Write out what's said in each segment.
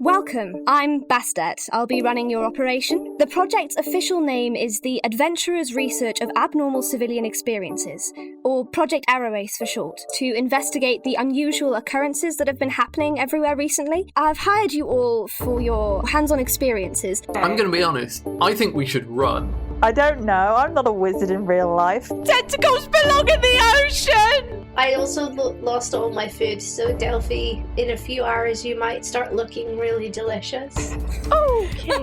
Welcome, I'm Bastet. I'll be running your operation. The project's official name is the Adventurers' Research of Abnormal Civilian Experiences, or Project Arrowace for short, to investigate the unusual occurrences that have been happening everywhere recently. I've hired you all for your hands-on experiences. I'm going to be honest, I think we should run. I don't know, I'm not a wizard in real life. Tentacles belong in the ocean! I also lost all my food, so Delphi, in a few hours you might start looking really delicious. Okay.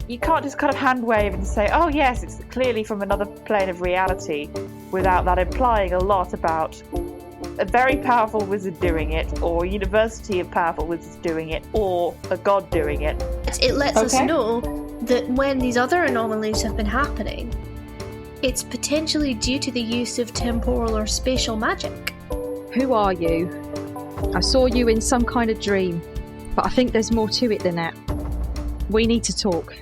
You can't just kind of hand wave and say, oh yes, it's clearly from another plane of reality, without that implying a lot about a very powerful wizard doing it, or a university of powerful wizards doing it, or a god doing it. It lets us know that when these other anomalies have been happening, it's potentially due to the use of temporal or spatial magic. Who are you? I saw you in some kind of dream, but I think there's more to it than that. We need to talk.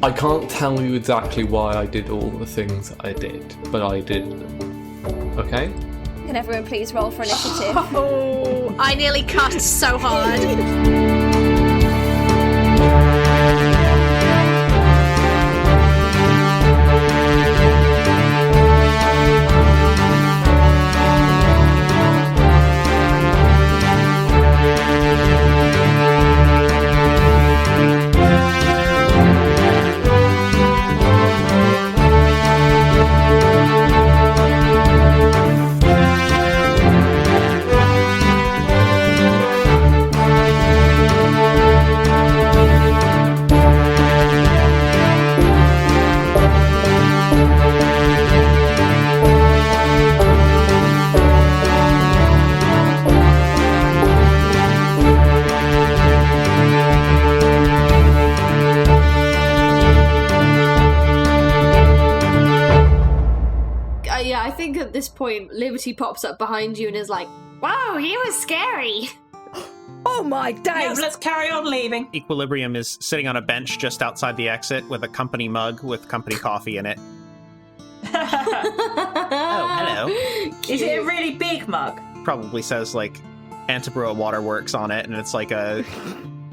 I can't tell you exactly why I did all the things I did, but I did them. Okay? Can everyone please roll for initiative? Oh, I nearly cussed so hard. I think at this point, Liberty pops up behind you and is like, "Wow, he was scary." Oh my days! Yeah, let's carry on leaving. Equilibrium is sitting on a bench just outside the exit with a company mug with company coffee in it. Oh, hello. Is it a really big mug? Probably says, like, Antaburgh Waterworks on it, and it's like a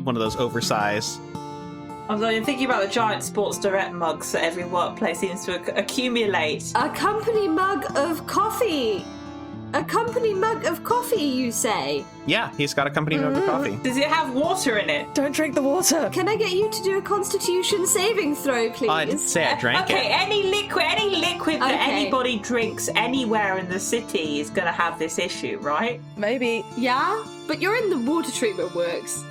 one of those oversized... I'm thinking about the giant Sports Direct mugs that every workplace seems to accumulate. A company mug of coffee! A company mug of coffee, you say? Yeah, he's got a company mug of coffee. Does it have water in it? Don't drink the water. Can I get you to do a Constitution saving throw, please? I'd say I drank it. Okay, any liquid that anybody drinks anywhere in the city is going to have this issue, right? Maybe. Yeah? But you're in the water treatment works.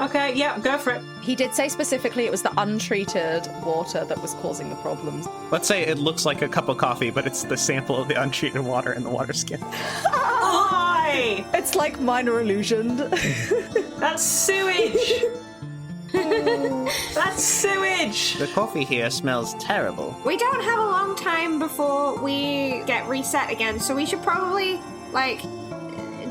Okay, yeah, go for it. He did say specifically it was the untreated water that was causing the problems. Let's say it looks like a cup of coffee, but it's the sample of the untreated water in the water skin. Why? It's like minor illusioned. That's sewage. That's sewage. The coffee here smells terrible. We don't have a long time before we get reset again, so we should probably,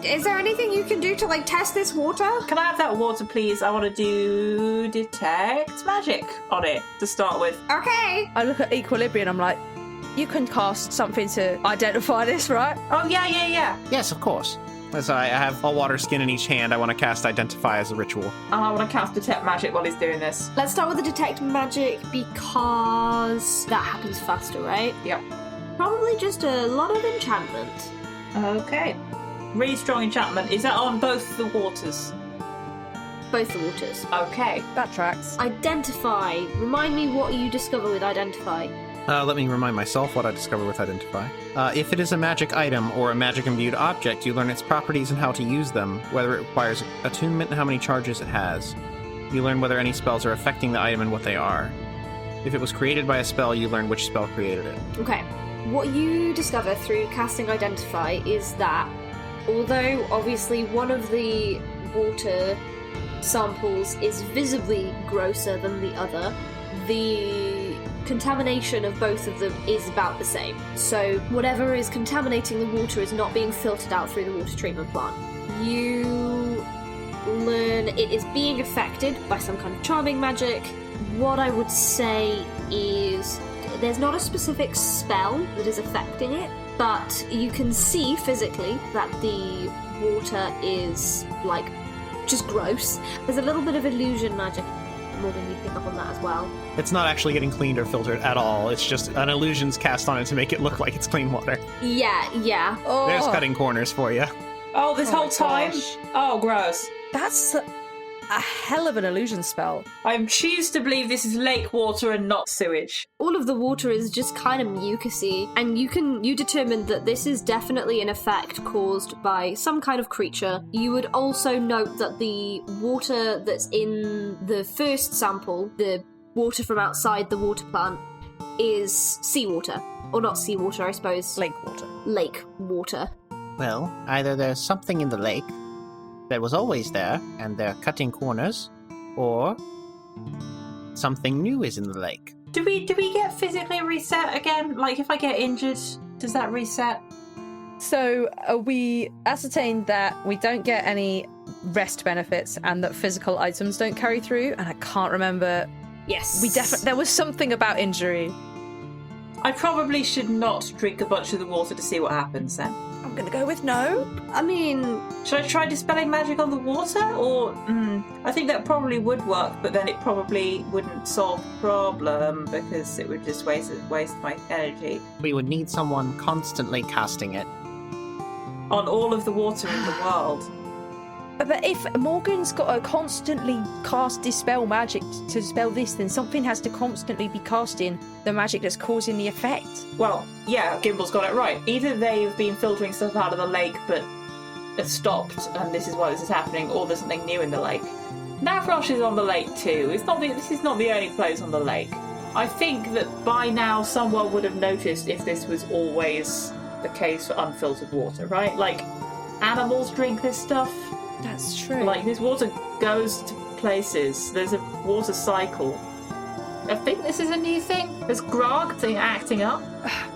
is there anything you can do to, test this water? Can I have that water, please? I want to do detect magic on it to start with. Okay. I look at Equilibrium and I'm like, you can cast something to identify this, right? Oh, yeah. Yes, of course. So I have a water skin in each hand. I want to cast Identify as a ritual. And I want to cast detect magic while he's doing this. Let's start with the detect magic because that happens faster, right? Yep. Probably just a lot of enchantment. Okay. Really strong enchantment. Is that on both the waters? Both the waters. Okay. That tracks. Identify. Remind me what you discover with Identify. Let me remind myself what I discover with Identify. If it is a magic item or a magic-imbued object, you learn its properties and how to use them, whether it requires attunement and how many charges it has. You learn whether any spells are affecting the item and what they are. If it was created by a spell, you learn which spell created it. Okay. What you discover through casting Identify is that although obviously one of the water samples is visibly grosser than the other, the contamination of both of them is about the same. So whatever is contaminating the water is not being filtered out through the water treatment plant. You learn it is being affected by some kind of charming magic. What I would say is there's not a specific spell that is affecting it, but you can see physically that the water is just gross. There's a little bit of illusion magic. Morgan, you pick up on that as well. It's not actually getting cleaned or filtered at all. It's just an illusion's cast on it to make it look like it's clean water. Yeah. Oh, There's cutting corners for you. Oh, this whole time? gosh. Oh, gross. That's a hell of an illusion spell. I choose to believe this is lake water and not sewage. All of the water is just kind of mucusy, and you determined that this is definitely an effect caused by some kind of creature. You would also note that the water that's in the first sample, the water from outside the water plant, is seawater. Or not seawater, I suppose. Lake water. Lake water. Well, either there's something in the lake that was always there, and they're cutting corners, or something new is in the lake. Do we get physically reset again? Like, if I get injured, does that reset? So we ascertained that we don't get any rest benefits and that physical items don't carry through, and I can't remember. Yes. There was something about injury. I probably should not drink a bunch of the water to see what happens then. I'm going to go with no. I mean, should I try dispelling magic on the water? Or, I think that probably would work, but then it probably wouldn't solve the problem because it would just waste my energy. We would need someone constantly casting it. On all of the water in the world. But if Morgan's got to constantly cast dispel magic to dispel this, then something has to constantly be casting the magic that's causing the effect. Well, yeah, Gimble's got it right. Either they've been filtering stuff out of the lake but it's stopped and this is why this is happening, or there's something new in the lake. Navrosh is on the lake too. This is not the only place on the lake. I think that by now someone would have noticed if this was always the case for unfiltered water, right? Like, animals drink this stuff. That's true. Like, this water goes to places. There's a water cycle. I think this is a new thing. There's Grog thing acting up.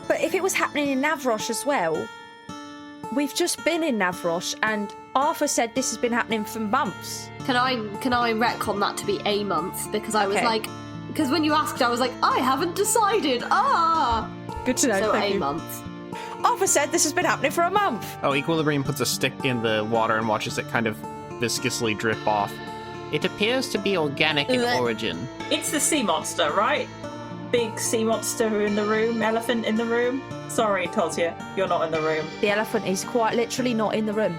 But if it was happening in Navrosh as well, we've just been in Navrosh and Arthur said this has been happening for months. can I retcon that to be a month? Because I was Okay. like, because when you asked, I was like, I haven't decided. Good to know. So thank a you. month. Arthur said this has been happening for a month. Oh, Equilibrium puts a stick in the water and watches it kind of viscously drip off. It appears to be organic in origin. It's the sea monster, right? Big sea monster in the room, elephant in the room. Sorry, Tohsya, you're not in the room. The elephant is quite literally not in the room.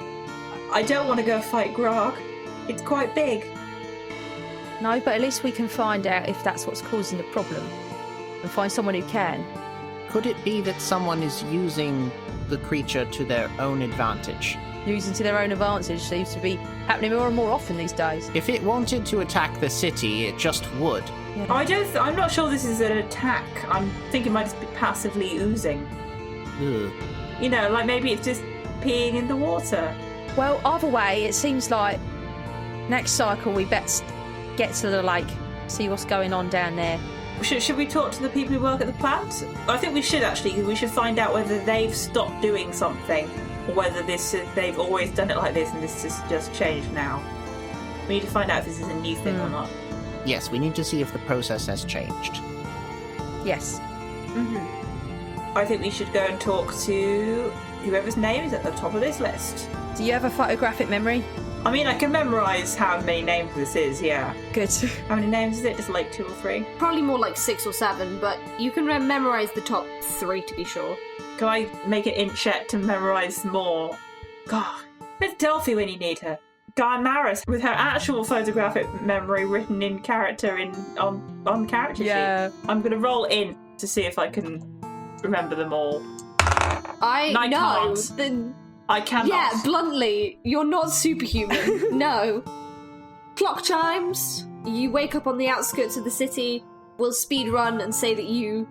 I don't want to go fight Grog. It's quite big. No, but at least we can find out if that's what's causing the problem and find someone who can. Could it be that someone is using the creature to their own advantage? Using to their own advantage seems to be happening more and more often these days. If it wanted to attack the city, it just would. Yeah. I'm not sure this is an attack. I'm thinking it might just be passively oozing. Ugh. You know, like maybe it's just peeing in the water. Well, either way, it seems like next cycle we best get to the lake, see what's going on down there. Should we talk to the people who work at the plant? I think we should actually, because we should find out whether they've stopped doing something, or whether they've always done it like this and this has just changed now. We need to find out if this is a new thing or not. Yes, we need to see if the process has changed. Yes. I think we should go and talk to whoever's name is at the top of this list. Do you have a photographic memory? I mean, I can memorise how many names this is, yeah. Good. How many names is it? Just like 2 or 3? Probably more like 6 or 7, but you can memorise the top 3 to be sure. Can I make an int check to memorise more? God, where's Delphi when you need her? Guy Maris with her actual photographic memory written in character on character sheet. I'm gonna roll in to see if I can remember them all. I can't. I cannot. Yeah, bluntly, you're not superhuman. No. Clock chimes. You wake up on the outskirts of the city. We'll speed run and say that you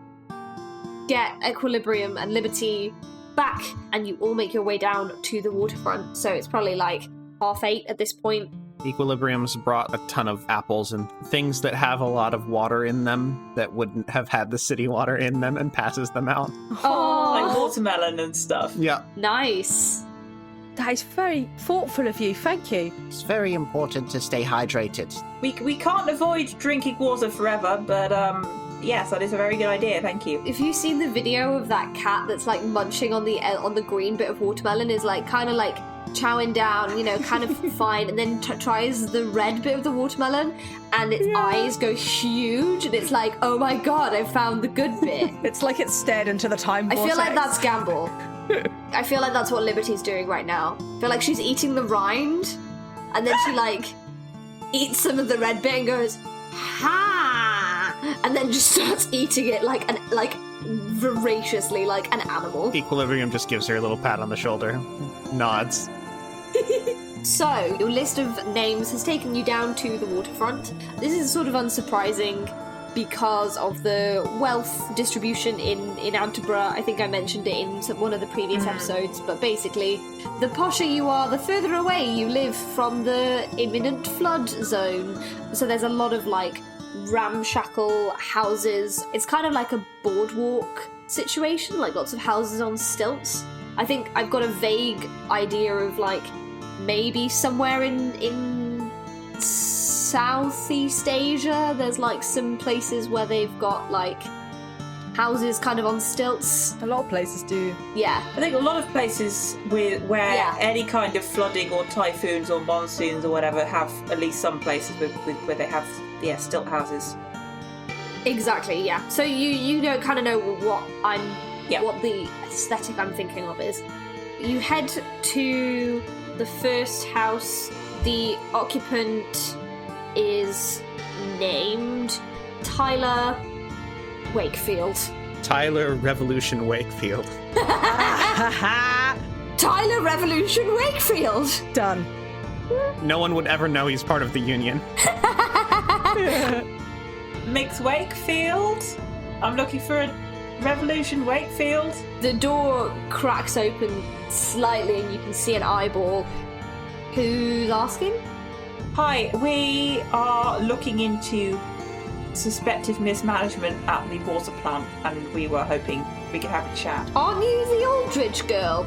get Equilibrium and Liberty back, and you all make your way down to the waterfront. So it's probably like 8:30 at this point. Equilibrium's brought a ton of apples and things that have a lot of water in them that wouldn't have had the city water in them and passes them out. Oh, Like watermelon and stuff. Yeah. nice. That is very thoughtful of you, thank you. It's very important to stay hydrated. We can't avoid drinking water forever, but yes, that is a very good idea, thank you. If you've seen the video of that cat that's like munching on the green bit of watermelon, is like kind of like chowing down, kind of fine, and then tries the red bit of the watermelon, and its eyes go huge, and it's like, oh my god, I found the good bit. It's like it's stared into the time vortex. I feel like that's Gamble. I feel like that's what Liberty's doing right now. I feel like she's eating the rind, and then she, eats some of the red bit and goes, ha! And then just starts eating it voraciously, like an animal. Equilibrium just gives her a little pat on the shoulder. Nods. So, your list of names has taken you down to the waterfront. This is sort of unsurprising because of the wealth distribution in Antaburgh. I think I mentioned it in one of the previous episodes, but basically, the posher you are, the further away you live from the imminent flood zone. So there's a lot of, ramshackle houses. It's kind of like a boardwalk situation, lots of houses on stilts. I think I've got a vague idea of maybe somewhere in Southeast Asia there's some places where they've got houses kind of on stilts. A lot of places do. Yeah. I think a lot of places where any kind of flooding or typhoons or monsoons or whatever have at least some places where they have stilt houses. Exactly, yeah. So you kind of know what the aesthetic I'm thinking of is. You head to the first house. The occupant is named Tyler Wakefield. Tyler Revolution Wakefield. Tyler Revolution Wakefield! Done. No one would ever know he's part of the Union. Mix Wakefield? I'm looking for a Revolution Wakefield. The door cracks open slightly and you can see an eyeball. Who's asking? Hi, we are looking into suspected mismanagement at the water plant, and we were hoping we could have a chat. Aren't you the Aldridge girl?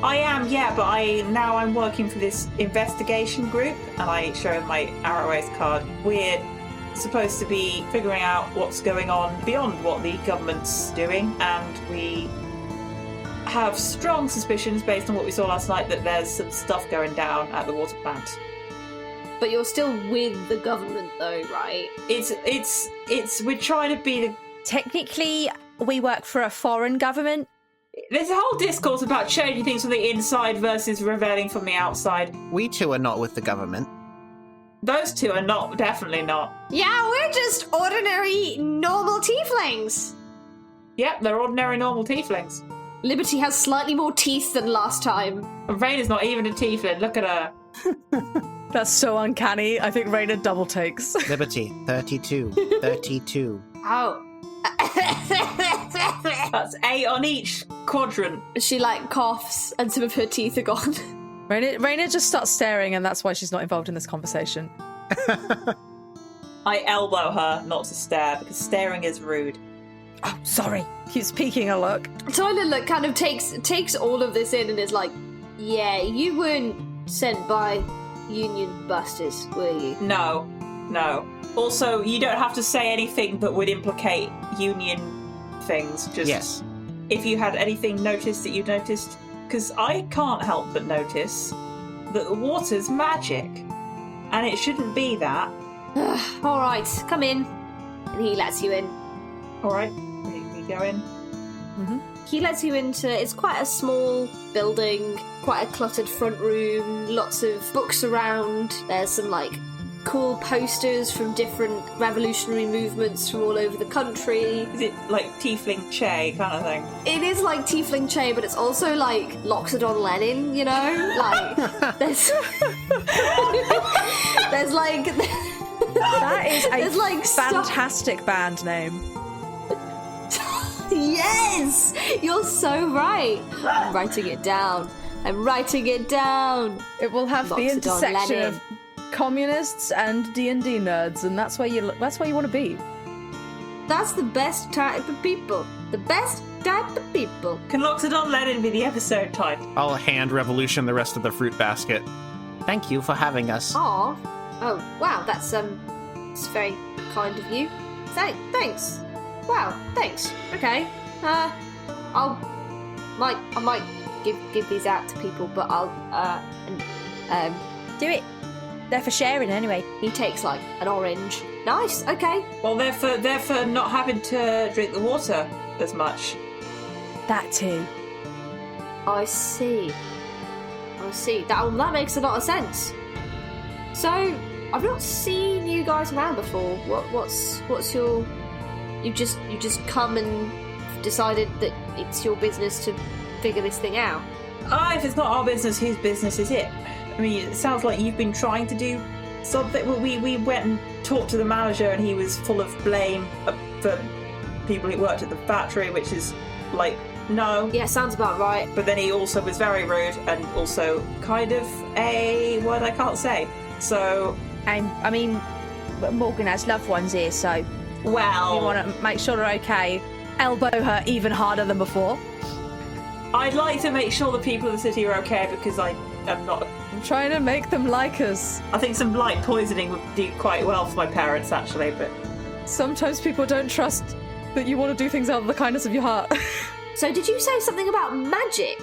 I am, yeah, but I'm working for this investigation group, and I show him my Arrow card. We're supposed to be figuring out what's going on beyond what the government's doing, and we have strong suspicions based on what we saw last night that there's some stuff going down at the water plant. But you're still with the government though, right? We're trying to be the... Technically, we work for a foreign government. There's a whole discourse about changing things from the inside versus reveling from the outside. We two are not with the government. Those two are not, definitely not. Yeah, we're just ordinary, normal tieflings. Yep, they're ordinary, normal tieflings. Liberty has slightly more teeth than last time. And Raina's not even a tiefling, look at her. That's so uncanny. I think Raina double takes. Liberty, 32. 32. Oh. That's 8 on each quadrant. She coughs and some of her teeth are gone. Raina just starts staring, and that's why she's not involved in this conversation. I elbow her not to stare, because staring is rude. Oh, sorry. Keeps peeking a look. Tyler kind of takes all of this in and is like, yeah, you weren't sent by Union busters, were you? No. Also, you don't have to say anything that would implicate Union things. Just yes. If you had anything noticed that you noticed, because I can't help but notice that the water's magic, and it shouldn't be that. All right, come in. And he lets you in. All right, we go in. Mm-hmm. He lets you into, it's quite a small building, quite a cluttered front room, lots of books around. There's some cool posters from different revolutionary movements from all over the country. Is it like Tiefling Che kind of thing? It is like Tiefling Che, but it's also like Loxodon Lenin, you know? There's that is a fantastic band name. Yes! You're so right. I'm writing it down. It will have the intersection of communists and D&D nerds, and that's where you want to be. That's the best type of people. The best type of people. Can Loxodon Lenin be the episode title? I'll hand Revolution the rest of the fruit basket. Thank you for having us. Aw. Oh, wow, that's it's very kind of you. Thanks. Wow, thanks. Okay. I might give these out to people, but I'll Do it. They're for sharing anyway. He takes like an orange. Nice. Okay. Well, they're for not having to drink the water as much. That too. I see. That makes a lot of sense. So I've not seen you guys around before. What's your? You just come and decided that it's your business to figure this thing out. If it's not our business, whose business is it? I mean, it sounds like you've been trying to do something. Well, we went and talked to the manager, and he was full of blame for people who worked at the factory, which is like, no. Yeah, sounds about right. But then he also was very rude and also kind of a word I can't say. So, I mean, Morgan has loved ones here, so well, you want to make sure they're okay. Elbow her even harder than before. I'd like to make sure the people of the city are okay because I am not. I'm trying to make them like us. I think some light poisoning would do quite well for my parents, actually, but sometimes people don't trust that you want to do things out of the kindness of your heart. So did you say something about magic?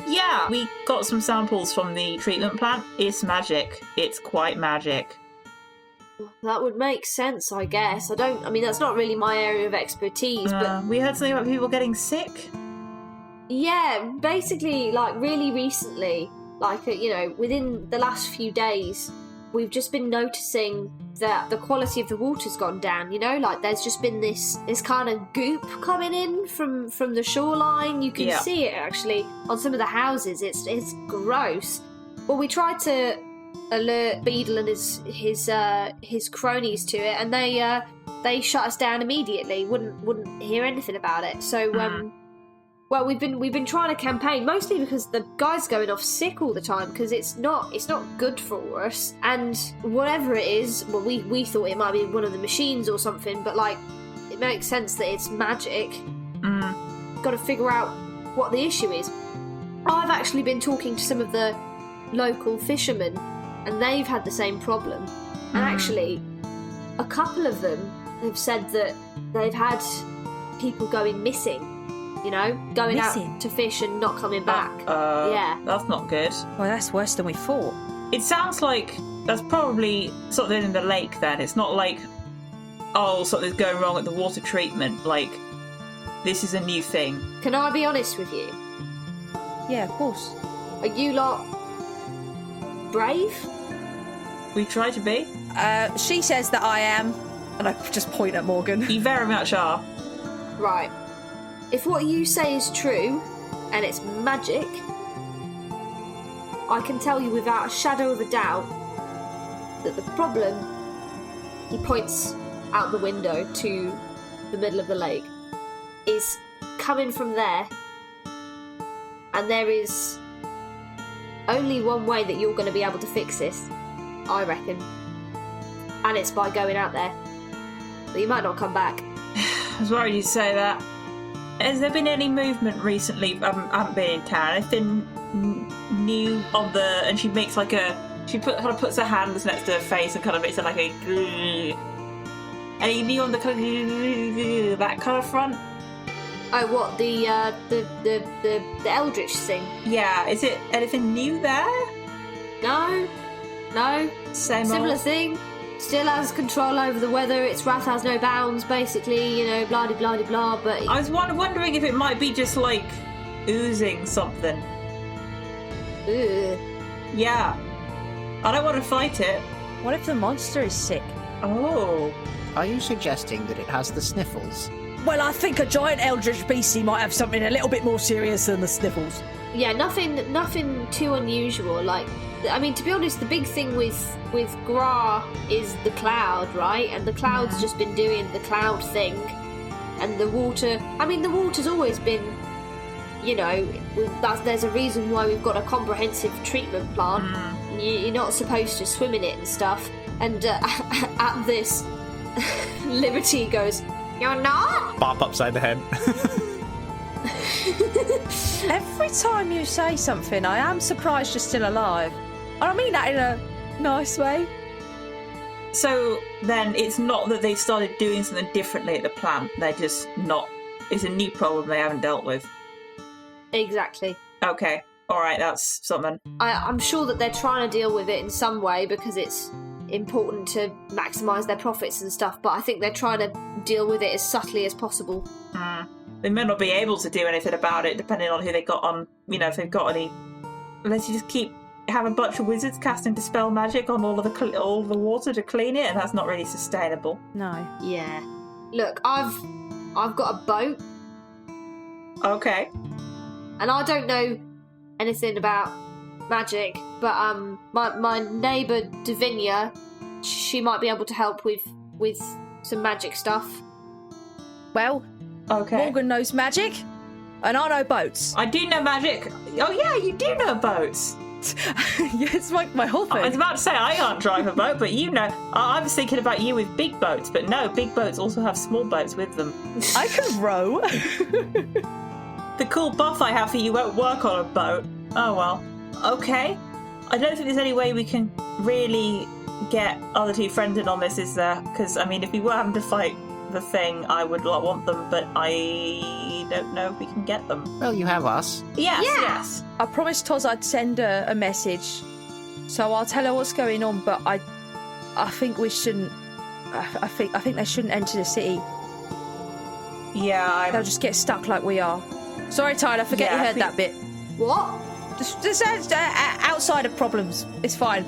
Yeah, we got some samples from the treatment plant. It's magic. It's quite magic. That would make sense, I guess. I mean, that's not really my area of expertise, but... We heard something about people getting sick? Yeah, basically, like, really recently, like, within the last few days, we've just been noticing that the quality of the water's gone down, like, there's just been this kind of goop coming in from the shoreline. You can see it, actually, on some of the houses. It's gross. Well, we tried to alert Beadle and his cronies to it, and they shut us down immediately. Wouldn't hear anything about it. So well, we've been trying to campaign mostly because the guy's going off sick all the time because it's not good for us. And whatever it is, well, we thought it might be one of the machines or something, but like it makes sense that it's magic. Got to figure out what the issue is. I've actually been talking to some of the local fishermen, and they've had the same problem. And actually, a couple of them have said that they've had people going missing. Going out to fish and not coming back. Yeah. That's not good. Well, that's worse than we thought. It sounds like that's probably something in the lake then. It's not like, something's going wrong at the water treatment. Like, this is a new thing. Can I be honest with you? Yeah, of course. Are you lot brave? We try to be. She says that I am, and I just point at Morgan. You very much are. Right. If what you say is true, and it's magic, I can tell you without a shadow of a doubt that the problem, he points out the window to the middle of the lake, is coming from there, and there is only one way that you're going to be able to fix this, I reckon, and it's by going out there. But you might not come back. I was worried you'd say that. Has there been any movement recently? I haven't been in town. Anything new on the... And she makes like a... She kind of puts her hands next to her face and kind of makes it like a... Any new on the kind of... That kind of front? Oh, what? The Eldritch thing? Yeah. Is it anything new there? No. Same Similar old thing. Still has control over the weather. Its wrath has no bounds, basically, blah de blah de blah. But I was wondering if it might be just like oozing something. Ugh. Yeah. I don't want to fight it. What if the monster is sick? Oh. Are you suggesting that it has the sniffles? Well, I think a giant eldritch beastie might have something a little bit more serious than the sniffles. Yeah, nothing too unusual. Like, I mean, to be honest, the big thing with Gra is the cloud, right? And the cloud's just been doing the cloud thing. And the water... I mean, the water's always been, there's a reason why we've got a comprehensive treatment plant. You're not supposed to swim in it and stuff. And at this, Liberty goes, "You're not?" Bop upside the head. Every time you say something, I am surprised you're still alive. And I mean that in a nice way. So then it's not that they've started doing something differently at the plant. They're just not... It's a new problem they haven't dealt with. Exactly. Okay. All right, that's something. I'm sure that they're trying to deal with it in some way because it's important to maximise their profits and stuff, but I think they're trying to deal with it as subtly as possible. They may not be able to do anything about it, depending on who they got on, if they've got any... Unless you just have a bunch of wizards casting Dispel Magic on all of the water to clean it, and that's not really sustainable. No. Yeah. Look, I've got a boat. Okay. And I don't know anything about magic, but my neighbour Davinia, she might be able to help with some magic stuff. Well, okay. Morgan knows magic, and I know boats. I do know magic. Oh yeah, you do know boats. Yeah, it's like my whole thing. I was about to say I can't drive a boat, but you know. I was thinking about you with big boats, but no, big boats also have small boats with them. I can row. The cool buff I have for you won't work on a boat. Oh well. Okay. I don't think there's any way we can really get other two friends in on this, is there? Because, if we were having to fight the thing, I would want them, but I don't know if we can get them. Well, you have us. Yes. I promised Toz I'd send her a message, so I'll tell her what's going on, but I think we shouldn't... I think they shouldn't enter the city. Yeah, They'll just get stuck like we are. Sorry, Tyler, forget you heard that bit. What? Just outside of problems. It's fine.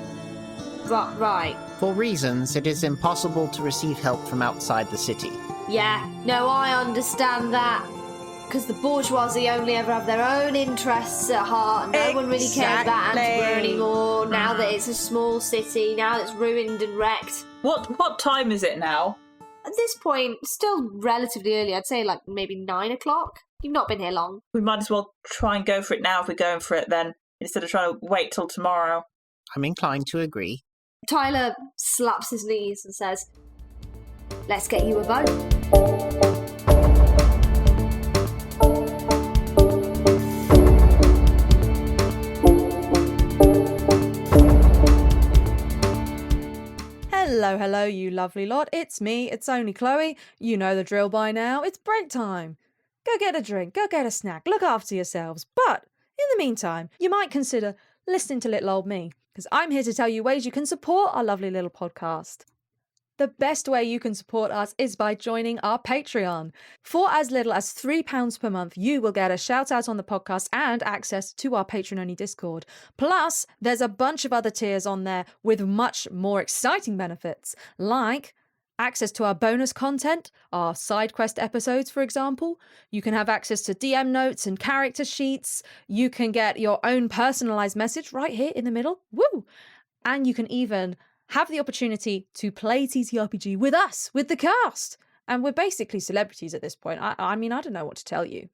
Right. For reasons, it is impossible to receive help from outside the city. Yeah, no, I understand that. Because the bourgeoisie only ever have their own interests at heart. No one really cares about Antaburgh anymore. Now that it's a small city, now that it's ruined and wrecked. What time is it now? At this point, still relatively early. I'd say maybe 9 o'clock. You've not been here long. We might as well try and go for it now if we're going for it then, instead of trying to wait till tomorrow. I'm inclined to agree. Tyler slaps his knees and says, "Let's get you a boat." Hello, you lovely lot. It's me. It's only Chloe. You know the drill by now. It's break time. Go get a drink. Go get a snack. Look after yourselves. But in the meantime, you might consider listening to little old me, because I'm here to tell you ways you can support our lovely little podcast. The best way you can support us is by joining our Patreon. For as little as £3 per month, you will get a shout out on the podcast and access to our patron-only Discord. Plus, there's a bunch of other tiers on there with much more exciting benefits, like access to our bonus content, our side quest episodes, for example. You can have access to DM notes and character sheets. You can get your own personalized message right here in the middle. Woo! And you can even have the opportunity to play TTRPG with us, with the cast. And we're basically celebrities at this point. I don't know what to tell you.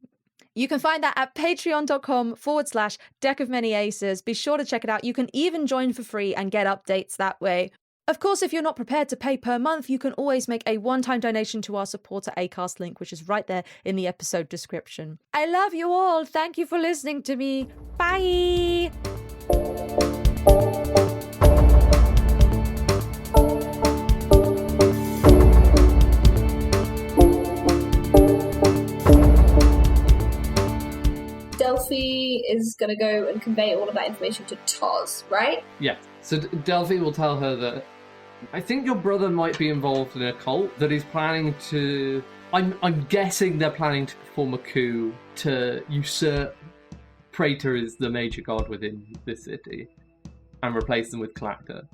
You can find that at patreon.com/Deck of Many Aces. Be sure to check it out. You can even join for free and get updates that way. Of course, if you're not prepared to pay per month, you can always make a one-time donation to our supporter Acast link, which is right there in the episode description. I love you all. Thank you for listening to me. Bye. Delphi is going to go and convey all of that information to Toz, right? Yeah. So Delphi will tell her that I think your brother might be involved in a cult that is planning to... I'm guessing they're planning to perform a coup to usurp Praetor as the major god within this city and replace them with Kalacta,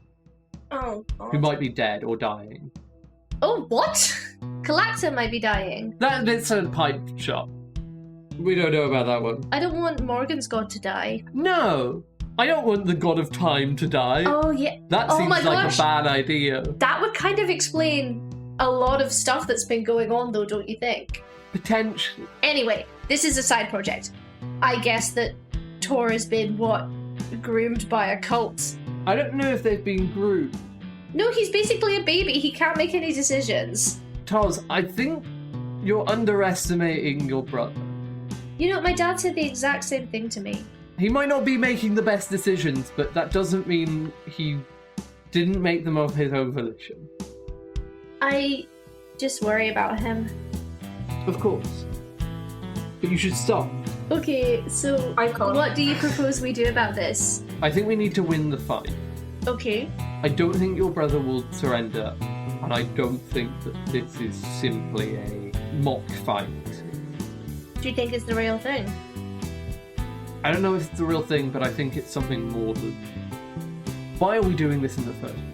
Oh, God. who might be dead or dying. Oh, what? Kalacta might be dying. That's a pipe shot. We don't know about that one. I don't want Morgan's god to die. No! I don't want the god of time to die. Oh, yeah. That Oh seems my like gosh. a bad idea. That would kind of explain a lot of stuff that's been going on, though, don't you think? Potentially. Anyway, this is a side project. I guess that Tor has been, groomed by a cult. I don't know if they've been groomed. No, he's basically a baby. He can't make any decisions. Toz, I think you're underestimating your brother. You know, my dad said the exact same thing to me. He might not be making the best decisions, but that doesn't mean he didn't make them of his own volition. I just worry about him. Of course. But you should stop. Okay, so Icon. what do you propose we do about this? I think we need to win the fight. Okay. I don't think your brother will surrender, and I don't think that this is simply a mock fight. Do you think it's the real thing? I don't know if it's the real thing, but I think it's something more than... Why are we doing this in the first place?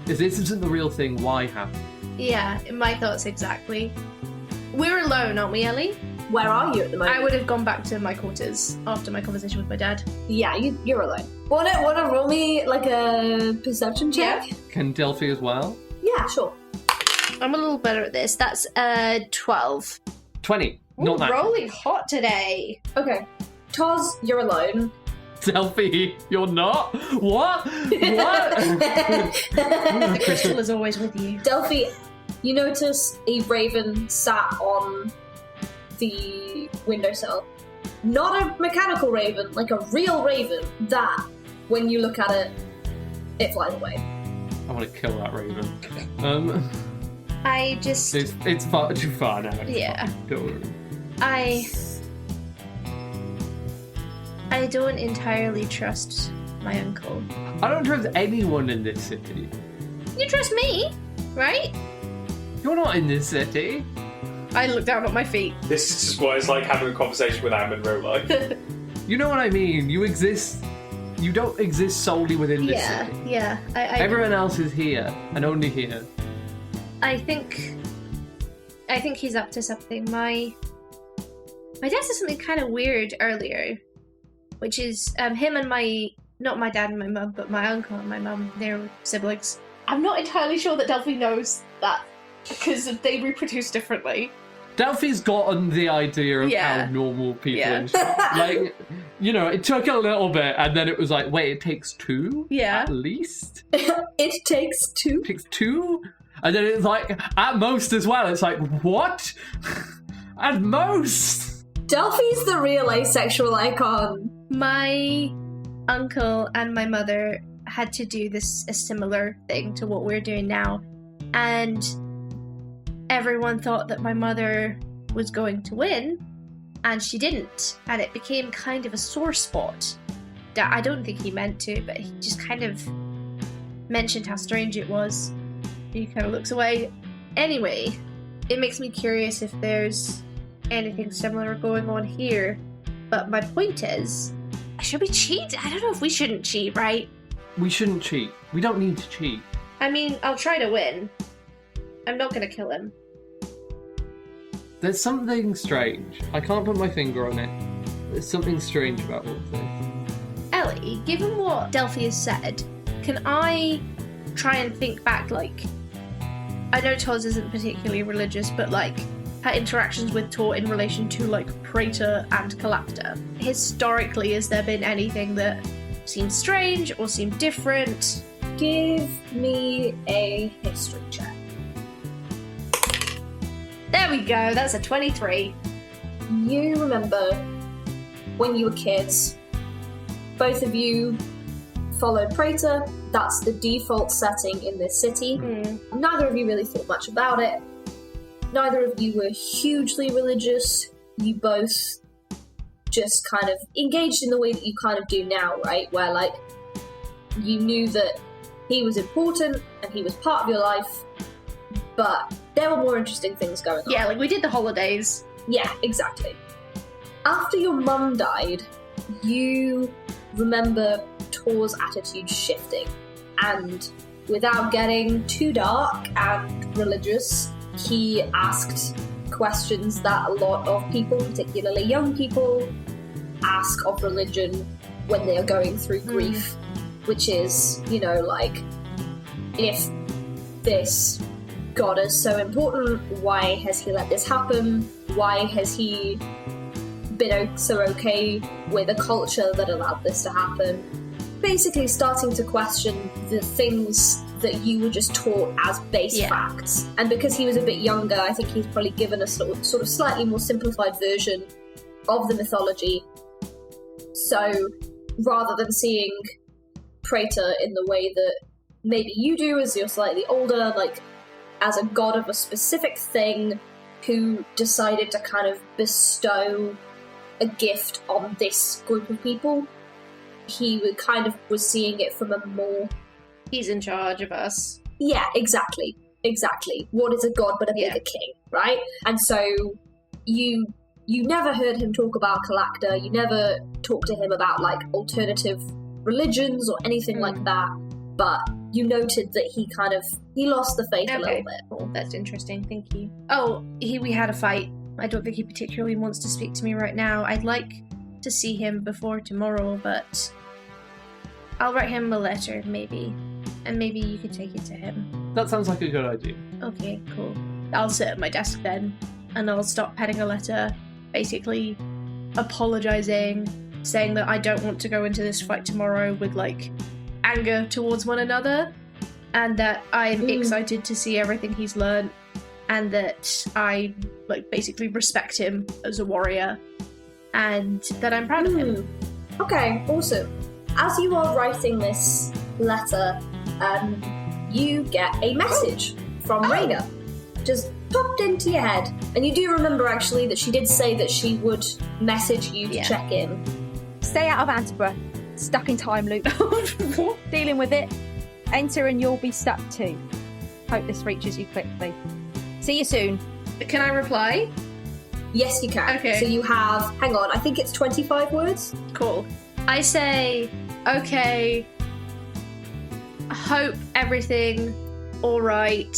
If this isn't the real thing, why have it? Yeah, my thoughts exactly. We're alone, aren't we, Ellie? Where are you at the moment? I would have gone back to my quarters after my conversation with my dad. Yeah, you're alone. Wanna roll me like a perception check? Yeah. Can Delphi as well? Yeah, sure. I'm a little better at this. That's 12. 20. Ooh, Not that. rolling hot today. Okay. Tos, you're alone. Delphi, you're not? What? What? The crystal is always with you. Delphi, you notice a raven sat on the windowsill. Not a mechanical raven, like a real raven that, when you look at it, it flies away. I want to kill that raven. I just... It's far too far now. It's Yeah. fine. Don't worry. I don't entirely trust my uncle. I don't trust anyone in this city. You trust me, right? You're not in this city. I look down at my feet. This is just what it's like having a conversation with Am in real life. You know what I mean? You exist. You don't exist solely within this city. Yeah. Everyone else is here, and only here. I think he's up to something. My dad said something kind of weird earlier, which is him and not my dad and my mum, but my uncle and my mum, they're siblings. I'm not entirely sure that Delphi knows that because they reproduce differently. Delphi's gotten the idea of Yeah. how normal people Yeah. like, you know, it took a little bit, and then it was like, wait, it takes two? Yeah. At least? It takes two. It takes two? And then it's like, at most as well. It's like, what? At most? Delphi's the real asexual icon. My uncle and my mother had to do a similar thing to what we're doing now, and everyone thought that my mother was going to win, and she didn't, and it became kind of a sore spot. That I don't think he meant to, but he just kind of mentioned how strange it was. He kind of looks away. Anyway, it makes me curious if there's anything similar going on here. But my point is, should we cheat? I don't know if we shouldn't cheat, right? We shouldn't cheat. We don't need to cheat. I mean, I'll try to win. I'm not gonna kill him. There's something strange. I can't put my finger on it. There's something strange about all of this. Ellie, given what Delphi has said, can I try and think back, like, I know Tos isn't particularly religious, but like her interactions with Tor in relation to like Praetor and Colaptor. Historically, has there been anything that seemed strange or seemed different? Give me a history check. There we go, that's a 23. You remember when you were kids, both of you followed Praetor. That's the default setting in this city. Neither of you really thought much about it. Neither of you were hugely religious. You both just kind of engaged in the way that you kind of do now, right? Where, like, you knew that he was important and he was part of your life, but there were more interesting things going on. Yeah, like we did the holidays. Yeah, exactly. After your mum died, you remember Tor's attitude shifting, and without getting too dark and religious, he asked questions that a lot of people, particularly young people, ask of religion when they are going through grief, which is, you know, like, if this God is so important, why has he let this happen? Why has he been so okay with a culture that allowed this to happen? Basically starting to question the things that you were just taught as base facts. And because he was a bit younger, I think he's probably given a sort of slightly more simplified version of the mythology. So rather than seeing Praetor in the way that maybe you do as you're slightly older, like as a god of a specific thing who decided to kind of bestow a gift on this group of people. He was seeing it from a more... He's in charge of us. Yeah, exactly. What is a god but a bigger king, right? And so you never heard him talk about Calacta, you never talked to him about, like, alternative religions or anything like that, but you noted that he lost the faith a little bit. Cool. That's interesting, thank you. Oh, we had a fight. I don't think he particularly wants to speak to me right now. I'd like to see him before tomorrow, but I'll write him a letter, maybe. And maybe you could take it to him. That sounds like a good idea. Okay, cool. I'll sit at my desk then, and I'll start penning a letter, basically apologising, saying that I don't want to go into this fight tomorrow with, like, anger towards one another, and that I'm excited to see everything he's learned, and that I, like, basically respect him as a warrior, and that I'm proud of him. Okay, awesome. As you are writing this letter, you get a message from Raina. Just popped into your head. And you do remember, actually, that she did say that she would message you to check in. Stay out of Antaburgh. Stuck in time loop. Dealing with it. Enter and you'll be stuck too. Hope this reaches you quickly. See you soon. Can I reply? Yes, you can. Okay. So you have, hang on, I think it's 25 words. Cool. I say, okay, hope everything alright.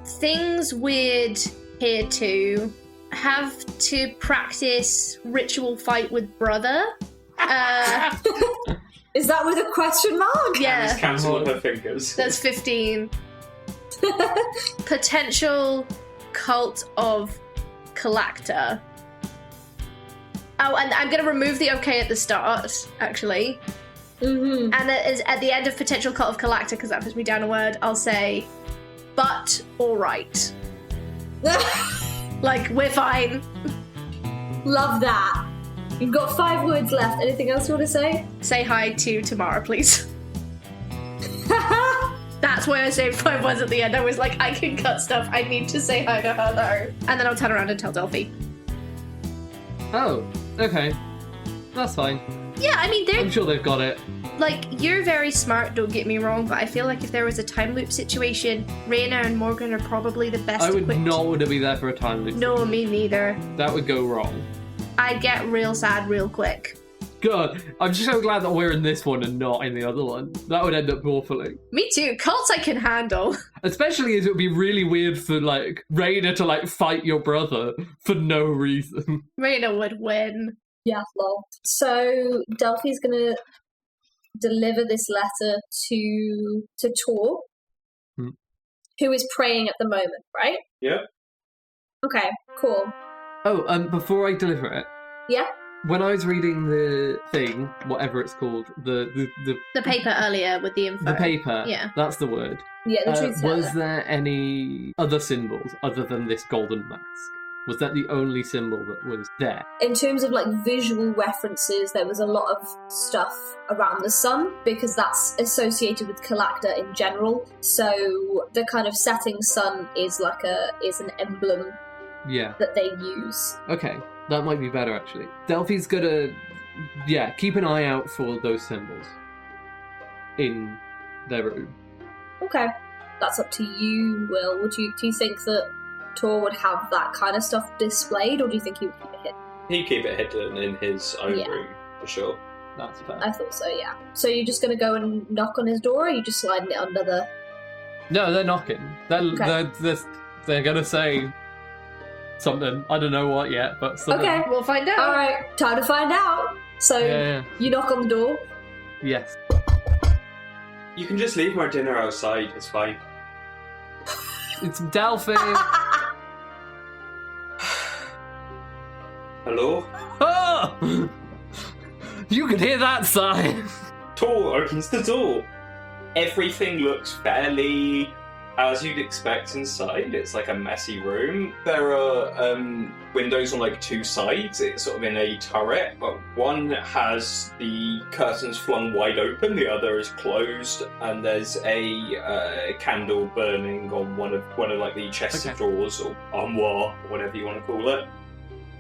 Things weird here too. Have to practice ritual fight with brother. Is that with a question mark? Yeah. Just cancel on her fingers. That's 15. Potential cult of Calacta. Oh, and I'm going to remove the okay at the start, actually. Mm-hmm. And at the end of potential cult of Calacta, because that puts me down a word, I'll say, but alright. Like, we're fine. Love that. You've got 5 words left. Anything else you want to say? Say hi to Tamara, please. That's why I saved 5 words at the end. I was like, I can cut stuff. I need to say hi to her, though. And then I'll turn around and tell Delphi. Oh, okay. That's fine. Yeah, I mean, I'm sure they've got it. Like, you're very smart, don't get me wrong, but I feel like if there was a time loop situation, Raina and Morgan are probably the best I would equipped. not want to be there for a time loop. No, me neither. That would go wrong. I'd get real sad real quick. God, I'm just so glad that we're in this one and not in the other one. That would end up awfully. Me too. Cults I can handle. Especially as it would be really weird for, like, Raina to, like, fight your brother for no reason. Raina would win. Yeah, lol. So Delphi's gonna deliver this letter to Tor, who is praying at the moment, right? Yep. Okay, cool. Oh, before I deliver it, Yeah? when I was reading the thing, whatever it's called, the paper earlier with the info. The paper, Yeah. that's the word. Yeah, the truth teller. Was there any other symbols other than this golden mask? Was that the only symbol that was there? In terms of, like, visual references, there was a lot of stuff around the sun, because that's associated with Calacta in general. So the kind of setting sun is an emblem that they use. Okay, that might be better, actually. Delphi's gonna, keep an eye out for those symbols in their room. Okay, that's up to you, Will. Do you think that Tor would have that kind of stuff displayed, or do you think he would keep it hidden? He'd keep it hidden in his own room, for sure. That's fair. I thought so, yeah. So you're just going to go and knock on his door, or are you just sliding it under the... No, they're knocking. They're going to say something. I don't know what yet, but something. Okay, we'll find out. Alright, time to find out. So you knock on the door. Yes. You can just leave my dinner outside, it's fine. It's Delphi. Hello? Oh! You could hear that sign. Tor opens the door. Everything looks fairly as you'd expect inside. It's like a messy room. There are windows on like 2 sides. It's sort of in a turret, but one has the curtains flung wide open, the other is closed, and there's a candle burning on one of like the chests of drawers or armoire, or whatever you want to call it.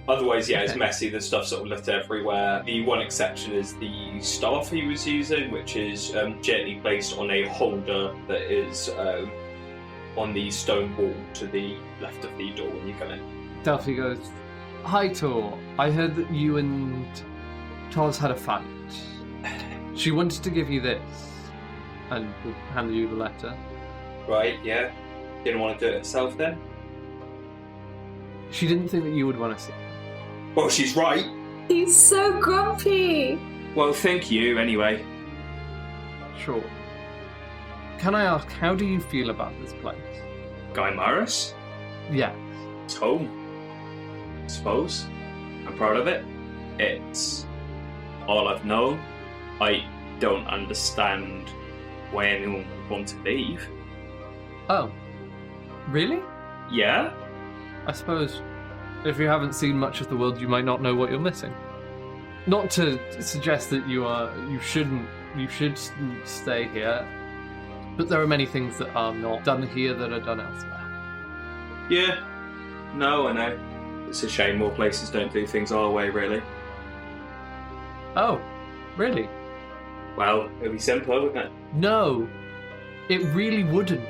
Otherwise, yeah, it's messy. The stuff's sort of lit everywhere. The one exception is the staff he was using, which is gently placed on a holder that is on the stone wall to the left of the door when you come in. Delphi goes, "Hi, Tor. I heard that you and Toz had a fight. She wanted to give you this," and will hand you the letter. Right, yeah. Didn't want to do it herself then? She didn't think that you would want to see it. Well, she's right. He's so grumpy. Well, thank you, anyway. Sure. Can I ask, how do you feel about this place? Guy Maris? Yes. It's home. I suppose. I'm proud of it. It's all I've known. I don't understand why anyone would want to leave. Oh. Really? Yeah? I suppose if you haven't seen much of the world, you might not know what you're missing. Not to suggest that you should stay here, but there are many things that are not done here that are done elsewhere. Yeah. No, I know. It's a shame more places don't do things our way, really. Oh, really? Well, it'd be simpler, wouldn't it? No, it really wouldn't.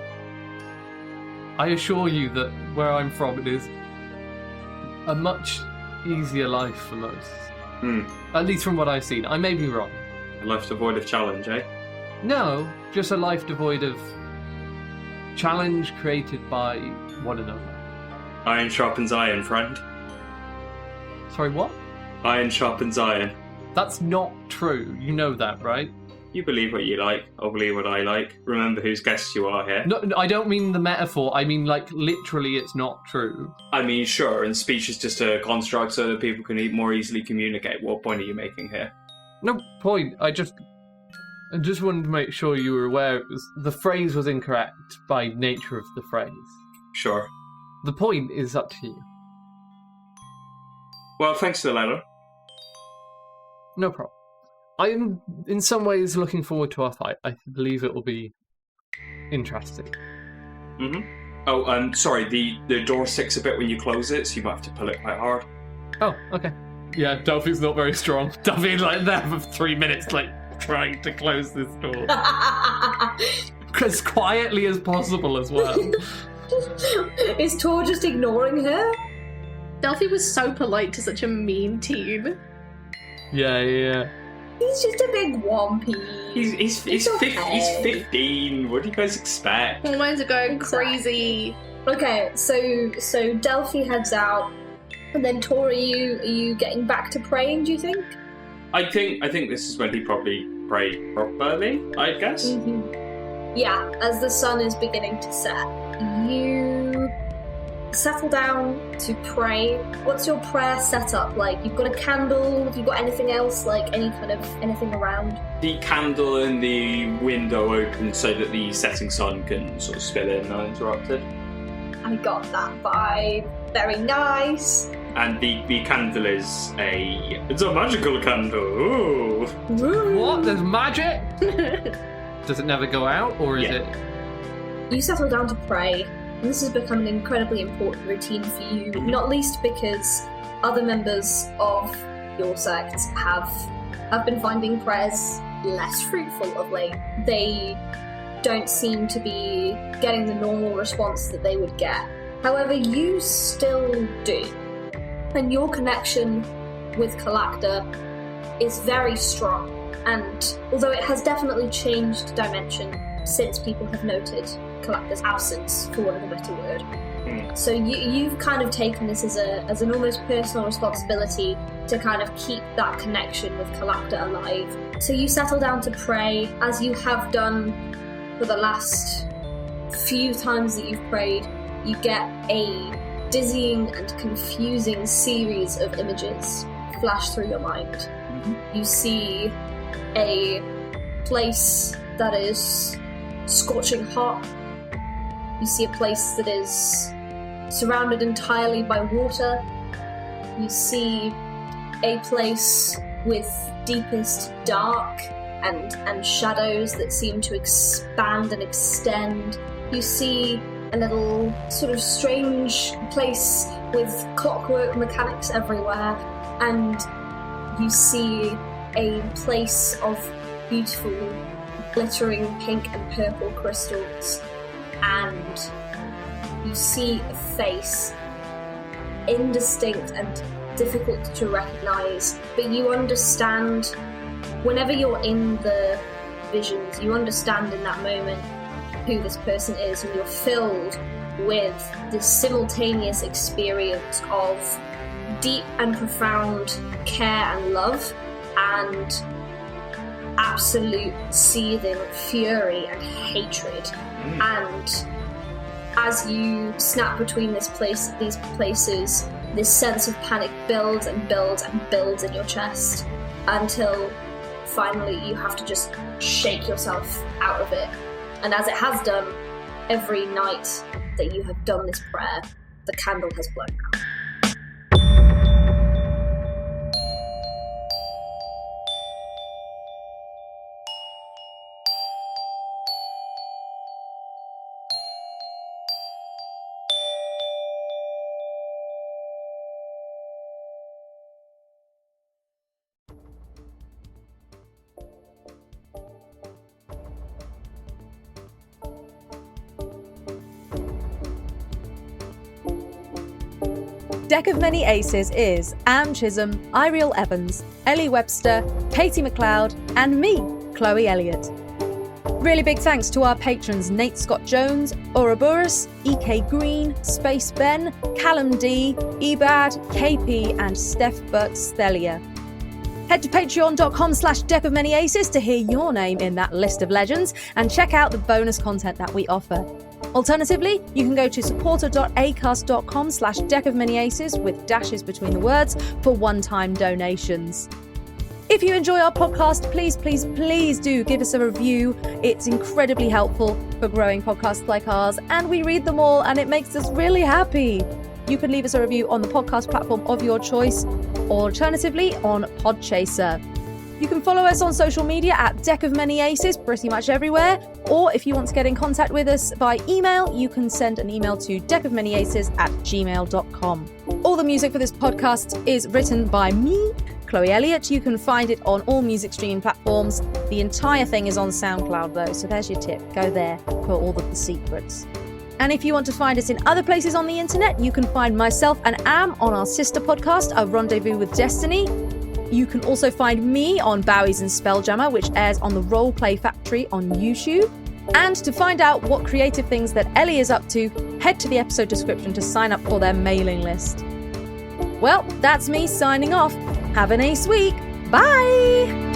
I assure you that where I'm from, it is a much easier life for most. At least from what I've seen. I may be wrong. A life devoid of challenge, eh? No, just a life devoid of challenge created by one another. Iron sharpens iron, friend. Sorry, what? Iron sharpens iron. That's not true. You know that, right? You believe what you like, I'll believe what I like. Remember whose guests you are here. No, I don't mean the metaphor. I mean, like, literally it's not true. I mean, sure, and speech is just a construct so that people can more easily communicate. What point are you making here? No point. I just wanted to make sure you were aware the phrase was incorrect by nature of the phrase. Sure. The point is up to you. Well, thanks for the letter. No problem. I'm, in some ways, looking forward to our fight. I believe it will be interesting. Oh, sorry, the door sticks a bit when you close it, so you might have to pull it quite hard. Oh, okay. Yeah, Delphi's not very strong. Delphi's like there for 3 minutes, like, trying to close this door. As quietly as possible as well. Is Tor just ignoring her? Delphi was so polite to such a mean teen. Yeah. He's just a big wompy. He's 15. What do you guys expect? Hormones are going crazy. Okay, so Delphi heads out, and then Tor, are you getting back to praying, do you think? I think this is when he probably prayed properly, I guess. Mm-hmm. Yeah, as the sun is beginning to set, you settle down to pray. What's your prayer setup like? You've got a candle, have you got anything else, like anything around? The candle and the window open so that the setting sun can sort of spill in uninterrupted. I got that vibe. Very nice. And the candle is it's a magical candle. Ooh. What? There's magic? Does it never go out, or is it? You settle down to pray, and this has become an incredibly important routine for you, not least because other members of your sect have been finding prayers less fruitful of late. They don't seem to be getting the normal response that they would get. However, you still do. And your connection with Calacta is very strong. And although it has definitely changed dimension since people have noted Calacta's absence, for want of a better word. So you've kind of taken this as an almost personal responsibility to kind of keep that connection with Calacta alive. So you settle down to pray, as you have done for the last few times that you've prayed. You get a dizzying and confusing series of images flash through your mind. You see a place that is scorching hot. You see a place that is surrounded entirely by water. You see a place with deepest dark and shadows that seem to expand and extend. You see a little sort of strange place with clockwork mechanics everywhere, and you see a place of beautiful glittering pink and purple crystals, and you see a face, indistinct and difficult to recognize, but you understand, whenever you're in the visions, you understand in that moment who this person is, and you're filled with this simultaneous experience of deep and profound care and love, and absolute seething fury and hatred. And as you snap between these places, this sense of panic builds and builds and builds in your chest until finally you have to just shake yourself out of it. And as it has done, every night that you have done this prayer, the candle has blown out. Deck of Many Aces is Anne Chisholm, Eiriol Evans, Ellie Webster, Katie McLeod, and me, Chloe Elliott. Really big thanks to our patrons Nate Scott Jones, Ouroboros, EK Green, Space Ben, Callum D, Ebad, KP, and Steph Burt Stelia. Head to patreon.com/Deck of Many Aces to hear your name in that list of legends and check out the bonus content that we offer. Alternatively, you can go to supporter.acast.com/Deck of Many Aces with dashes between the words for one-time donations. If you enjoy our podcast, please, please, please do give us a review. It's incredibly helpful for growing podcasts like ours, and we read them all, and it makes us really happy. You can leave us a review on the podcast platform of your choice, or alternatively on Podchaser. You can follow us on social media at Deck of Many Aces, pretty much everywhere. Or if you want to get in contact with us by email, you can send an email to deckofmanyaces@gmail.com. All the music for this podcast is written by me, Chloe Elliott. You can find it on all music streaming platforms. The entire thing is on SoundCloud though, so there's your tip. Go there for all of the secrets. And if you want to find us in other places on the internet, you can find myself and Am on our sister podcast, A Rendezvous with Destiny. You can also find me on Bowies and Spelljammer, which airs on the Roleplay Factory on YouTube. And to find out what creative things that Ellie is up to, head to the episode description to sign up for their mailing list. Well, that's me signing off. Have an ace week. Bye!